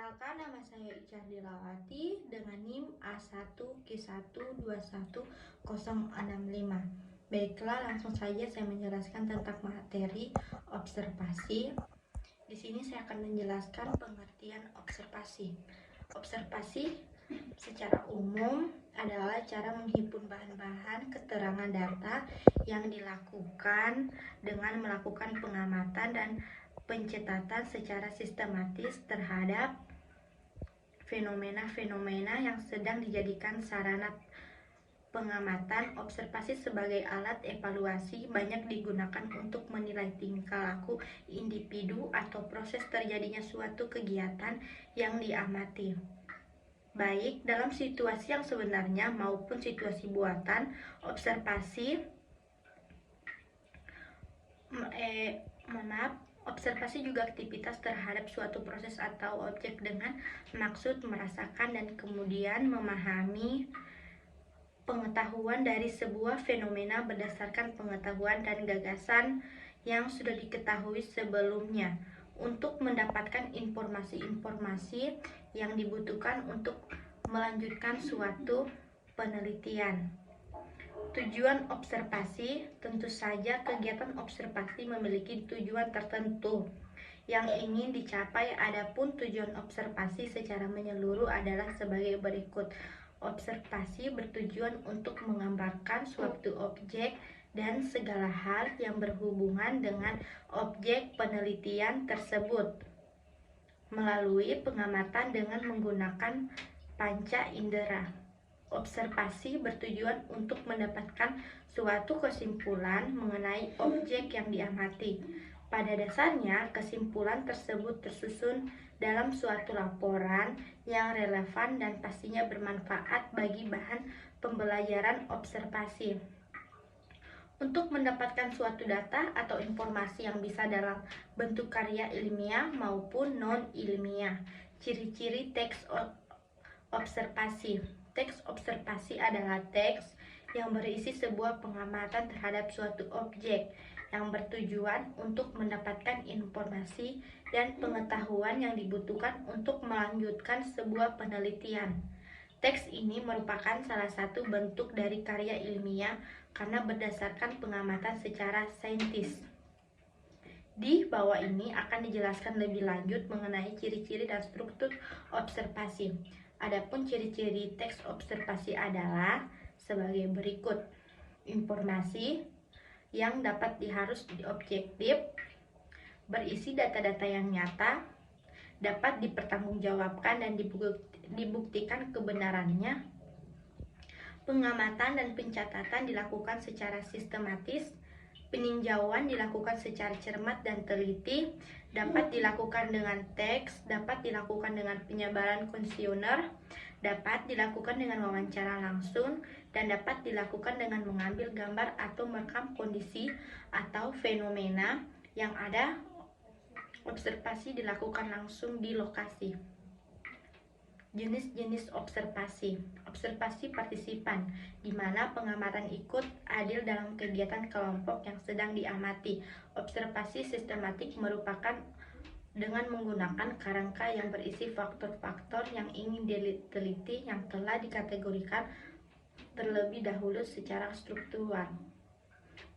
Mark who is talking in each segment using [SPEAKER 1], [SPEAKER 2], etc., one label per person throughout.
[SPEAKER 1] Perkenalkan, nama saya Ica Dilawati dengan NIM A1Q1210065. Baiklah, langsung saja saya menjelaskan tentang materi observasi. Di sini saya akan menjelaskan pengertian observasi. Observasi secara umum adalah cara menghimpun bahan-bahan keterangan data yang dilakukan dengan melakukan pengamatan dan pencatatan secara sistematis terhadap fenomena-fenomena yang sedang dijadikan sarana pengamatan. Observasi sebagai alat evaluasi banyak digunakan untuk menilai tingkah laku individu atau proses terjadinya suatu kegiatan yang diamati, baik dalam situasi yang sebenarnya maupun situasi buatan. Observasi juga aktivitas terhadap suatu proses atau objek dengan maksud merasakan dan kemudian memahami pengetahuan dari sebuah fenomena berdasarkan pengetahuan dan gagasan yang sudah diketahui sebelumnya untuk mendapatkan informasi-informasi yang dibutuhkan untuk melanjutkan suatu penelitian. Tujuan observasi, tentu saja kegiatan observasi memiliki tujuan tertentu yang ingin dicapai. Adapun tujuan observasi secara menyeluruh adalah sebagai berikut. Observasi bertujuan untuk menggambarkan suatu objek dan segala hal yang berhubungan dengan objek penelitian tersebut melalui pengamatan dengan menggunakan panca indera. Observasi bertujuan untuk mendapatkan suatu kesimpulan mengenai objek yang diamati. Pada dasarnya, kesimpulan tersebut tersusun dalam suatu laporan yang relevan dan pastinya bermanfaat bagi bahan pembelajaran observasi. Untuk mendapatkan suatu data atau informasi yang bisa dalam bentuk karya ilmiah maupun non-ilmiah. Ciri-ciri teks observasi. Teks observasi adalah teks yang berisi sebuah pengamatan terhadap suatu objek yang bertujuan untuk mendapatkan informasi dan pengetahuan yang dibutuhkan untuk melanjutkan sebuah penelitian. Teks ini merupakan salah satu bentuk dari karya ilmiah karena berdasarkan pengamatan secara saintis. Di bawah ini akan dijelaskan lebih lanjut mengenai ciri-ciri dan struktur observasi. Adapun ciri-ciri teks observasi adalah sebagai berikut. Informasi yang dapat harus objektif, berisi data-data yang nyata, dapat dipertanggungjawabkan dan dibuktikan kebenarannya. Pengamatan dan pencatatan dilakukan secara sistematis. Peninjauan dilakukan secara cermat dan teliti, dapat dilakukan dengan teks, dapat dilakukan dengan penyebaran kuesioner, dapat dilakukan dengan wawancara langsung, dan dapat dilakukan dengan mengambil gambar atau merekam kondisi atau fenomena yang ada. Observasi dilakukan langsung di lokasi. Jenis-jenis observasi. Observasi partisipan, di mana pengamatan ikut adil dalam kegiatan kelompok yang sedang diamati. Observasi sistematik merupakan dengan menggunakan kerangka yang berisi faktor-faktor yang ingin diteliti yang telah dikategorikan terlebih dahulu secara struktural.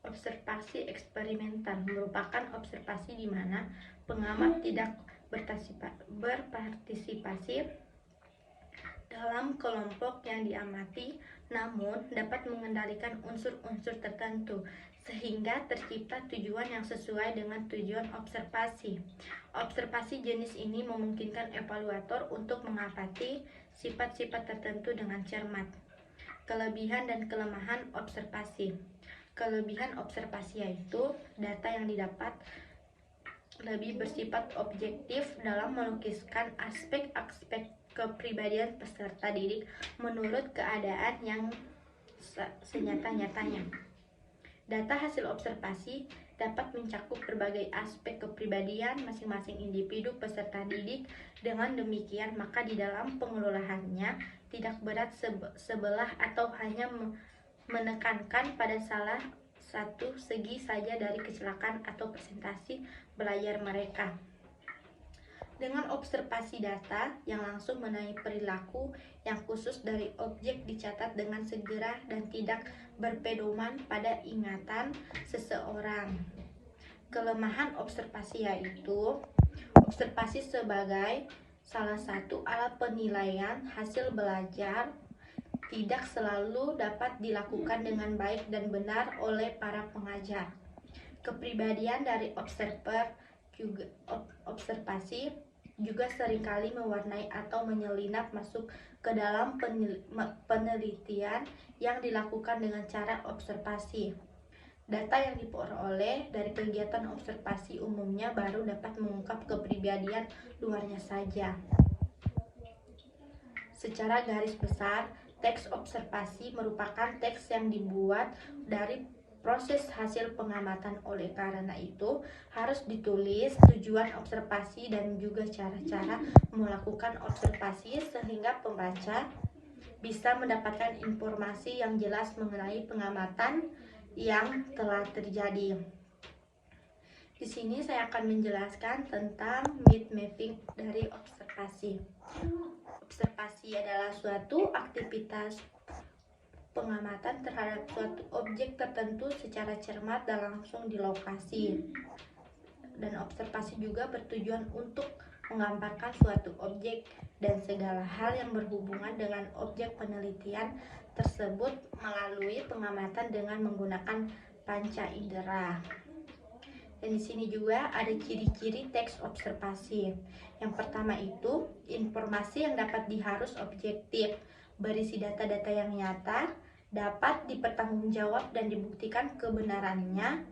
[SPEAKER 1] Observasi eksperimental merupakan observasi di mana pengamat tidak berpartisipasi dalam kelompok yang diamati, namun dapat mengendalikan unsur-unsur tertentu sehingga tercipta tujuan yang sesuai dengan tujuan observasi. Observasi jenis ini memungkinkan evaluator untuk mengamati sifat-sifat tertentu dengan cermat. Kelebihan dan kelemahan observasi. Kelebihan observasi yaitu data yang didapat lebih bersifat objektif dalam melukiskan aspek-aspek kepribadian peserta didik menurut keadaan yang senyata-nyatanya. Data hasil observasi dapat mencakup berbagai aspek kepribadian masing-masing individu peserta didik. Dengan demikian, maka di dalam pengelolaannya tidak berat sebelah atau hanya menekankan pada salah satu segi saja dari kecelakaan atau presentasi belajar mereka. Dengan observasi data yang langsung mengenai perilaku yang khusus dari objek dicatat dengan segera dan tidak berpedoman pada ingatan seseorang. Kelemahan observasi yaitu observasi sebagai salah satu alat penilaian hasil belajar tidak selalu dapat dilakukan dengan baik dan benar oleh para pengajar. Kepribadian dari observasi juga seringkali mewarnai atau menyelinap masuk ke dalam penelitian yang dilakukan dengan cara observasi. Data yang diperoleh dari kegiatan observasi umumnya baru dapat mengungkap kepribadian luarnya saja. Secara garis besar, teks observasi merupakan teks yang dibuat dari proses hasil pengamatan. Oleh karena itu, harus ditulis tujuan observasi dan juga cara-cara melakukan observasi sehingga pembaca bisa mendapatkan informasi yang jelas mengenai pengamatan yang telah terjadi. Di sini saya akan menjelaskan tentang mind mapping dari observasi. Observasi adalah suatu aktivitas pengamatan terhadap suatu objek tertentu secara cermat dan langsung di lokasi. Dan observasi juga bertujuan untuk menggambarkan suatu objek dan segala hal yang berhubungan dengan objek penelitian tersebut melalui pengamatan dengan menggunakan panca indera. Dan di sini juga ada ciri-ciri teks observasi. Yang pertama itu informasi yang dapat diharus objektif, berisi data-data yang nyata, dapat dipertanggungjawab dan dibuktikan kebenarannya,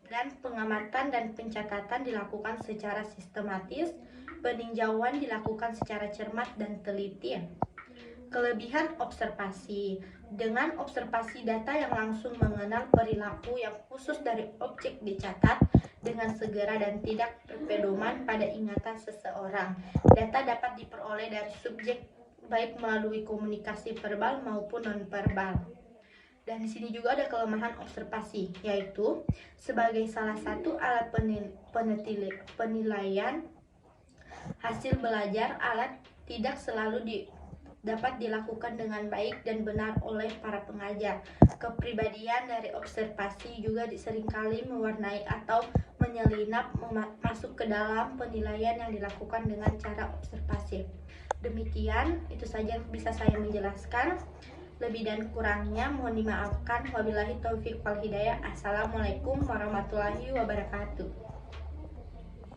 [SPEAKER 1] dan pengamatan dan pencatatan dilakukan secara sistematis, peninjauan dilakukan secara cermat dan teliti. Kelebihan observasi: dengan observasi data yang langsung mengenal perilaku yang khusus dari objek dicatat dengan segera dan tidak berpedoman pada ingatan seseorang. Data dapat diperoleh dari subjek baik melalui komunikasi verbal maupun nonverbal. Dan di sini juga ada kelemahan observasi, yaitu sebagai salah satu alat penilaian hasil belajar, alat tidak selalu dapat dilakukan dengan baik dan benar oleh para pengajar. Kepribadian dari observasi juga seringkali mewarnai atau menyelinap masuk ke dalam penilaian yang dilakukan dengan cara observasi. Demikian, itu saja yang bisa saya menjelaskan. Lebih dan kurangnya mohon dimaafkan. Wabillahi taufiq wal hidayah. Assalamualaikum warahmatullahi wabarakatuh.